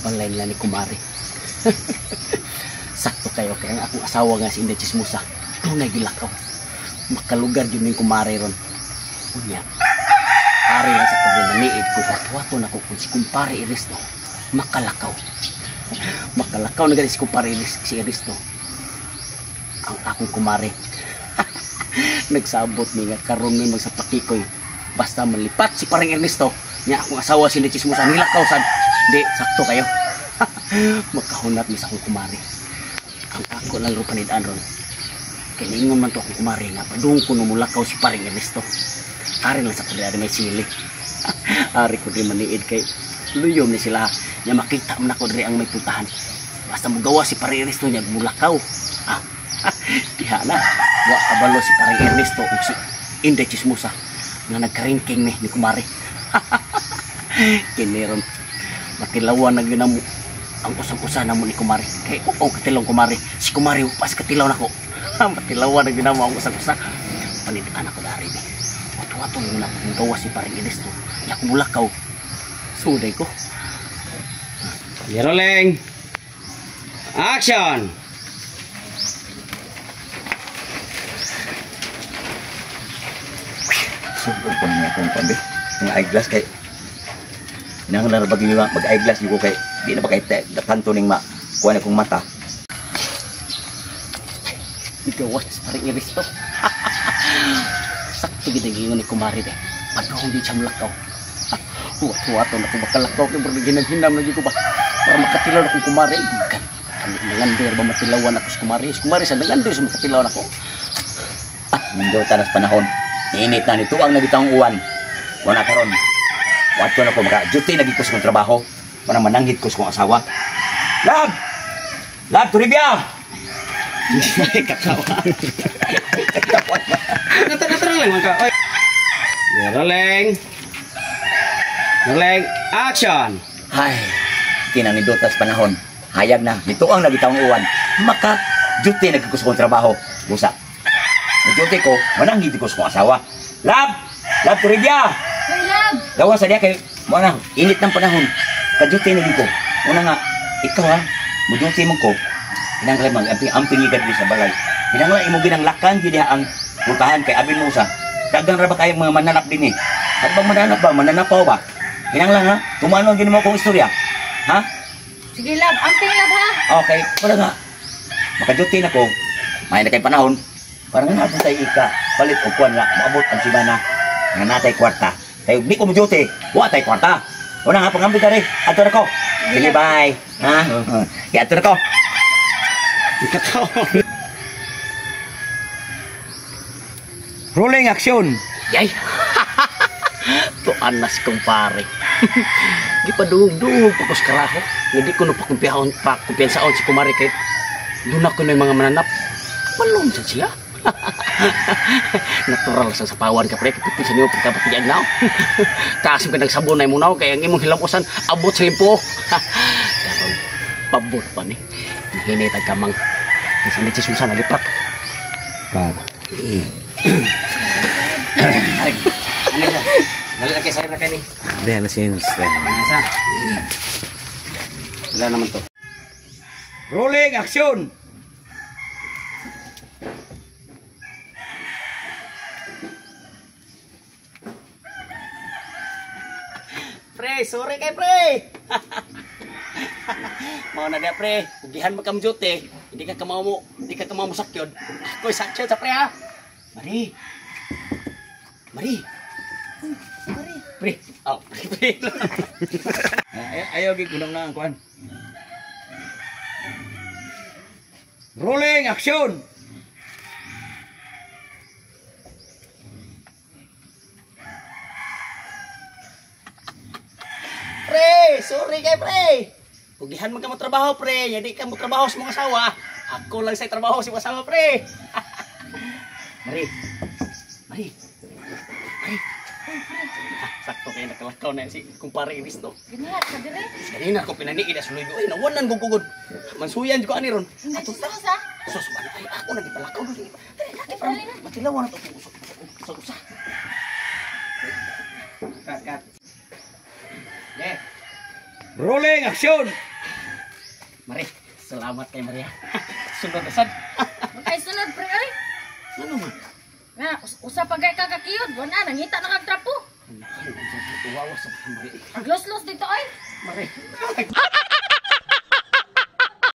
makabalay nila ni kumari. Sakto kayo kaya nga akong asawa nga si Inday Chismosa. Doon ay gilakaw. Makalugar yun yung kumari ron. Unya, pare lang sa pagdinamiid ko. Wato na ko kung si kumpare Iristo makalakaw. Makalakaw na ganit si kumpare si Iristo. Ang akong kumari. Nagsabot ni nga karon ni sa pakikoy. Basta malipat si parang Ernesto. Nya akong asawa si Inday Chismosa nilakaw sad. Di, sakto kayo. Magkahunat mi sa akong kumari. Ang ako lang rupanid-an ron. Kiningon man to akong kumari nga padung ko numulakaw si parang Ernesto. Ari lang sa pagdari may sili. Ari ko di maniid kay luyom ni sila. Nya makita man ako diri ang may puntahan. Basta mugawa si parang Ernesto nya mulakaw. Diha na. Wa kabalo si parang Ernesto ug si Inday Chismosa nga nagkaringking ni kumari. Kiniron matilawan na gyud mo ang usap-usa na mo ni kumari. Kay oo katilong kumari. Si kumari pas katilaw nako. Matilawan na gyud mo ang usap-usa. Panitaan ako dari ni. Wato na gawa si parang Ernesto. Ya ko mulakaw. Suday ko. Rolling. Action. Sugod ko niya kung pambi. Mga eyeglass kay nang narabag niyo mag-eyeglass niyo kay di na ba kay tanto ning kuha na kong mata. Gawa si parang Ernesto. Sakto gid gingon ni kumari de. Padung di siya mulakaw. Wato na ko makalakaw kay bro ginaghinam lagi ko ba. Para makatilaw akong kumari. Bukan. Nangandir ba matilawan ako si kumari. Si kumari sa nangandir sa makatilaw ako. Mundo tanas panahon. Init na nito ang nagitang uwan. Wala karon. Wato na ko maka-duty naging ko sa kong trabaho. Para mananghit ko sa kong asawa. Lab! Lab, Turibia! Katawa. Natarang lang mga ka. Rolling. Rolling. Action. Ay, kinanidotas panahon. Hayag na. Nito ang nagitang uwan. Maka-duty naging ko sa kong trabaho. Busa. Nag-duty ko, mananghit ko sa kong asawa. Lab! Lab, Turibia! Hey, Lab! Gawa sa diya kay muna init ng panahon. Kaduty na dito. Una nga, ikaw ha, muduty mo ko. Pinanglan mag amping igad sa balay. Pinanglan imo ginanglakan gid ang putahan kay abin mo sa. Dagang ra ba kay mga mananap din eh. At bang mananap ba? Mananapaw ba? Pinanglan ha, tumano gid mo akong istorya. Ha? Sige, Lab. Amping, Lab, ha? Okay, wala nga. Makaduty na ko. May na kay panahon. Parang nga natin tayo ika. Palit o kuwan nga. Maabot ang simana. Nga natay kwarta. Tayo, di ko mo duty. Wa tay kwarta. Una nga, pangambi ka rin. Ato na ko. Sige, bye. Ha? Kaya ato na ko. Rolling action. Yay! Tuan na si kumpare. Di pa duhog-duhog pa ko sa karaho. Hindi ko kumpiyansaon si kumari kay doon ako na yung mga mananap. Palong sa siya. Natural sa sapawan ka pre. Kapitin sa niyo pagkapatiyan na. Kasim ka nagsabon na yung munaw kaya ang imong hilamusan abot sa limpo. Karoon, pabor pa ni. Hinitag kamang. Kasi hindi si Susan nalipat. Ay, ano yan? Nalalaki sa'yo na kayo ni. Hindi, nasinus. Nasa? Wala naman to. Rolling action. Pre, sorry kay pre. Mau na dia pre, ugihan mo kam jote. Hindi ka kamaw mo sakyod. Ako'y sakyod sa pre ha. Mari. Mari. Mari. Pre. Oh, pre. Ayaw gid kunang na ang kuan. Rolling action. Pre, sorry kay pre. Ugihan mo ka mo trabaho pre, hindi ka mo trabaho sa mga asawa. Ako lang sa trabaho sa mga asawa pre. Mari. Mari. Mari. Sakto kayo nakalakaw na si kumpare Iristo. Ginahat ka dire. Kanina ko pinaniid na suloy ko. Ay, nawanan kong kugod. Mansuyan ko ani ron. Ato ta. Sa? Sus, ay ako na gipalakaw dali. Dali, para matilawan na to. Usap-usap. Kat. Rolling action. Mare, salamat kay Maria. Sunod na sad. Magkay sunod pre ay. Ano man? Nga, usa pa gay kakakiyod. Wala, nangita na kag trapo. Wawa sa Mare. Aglos-los dito ay. Mare.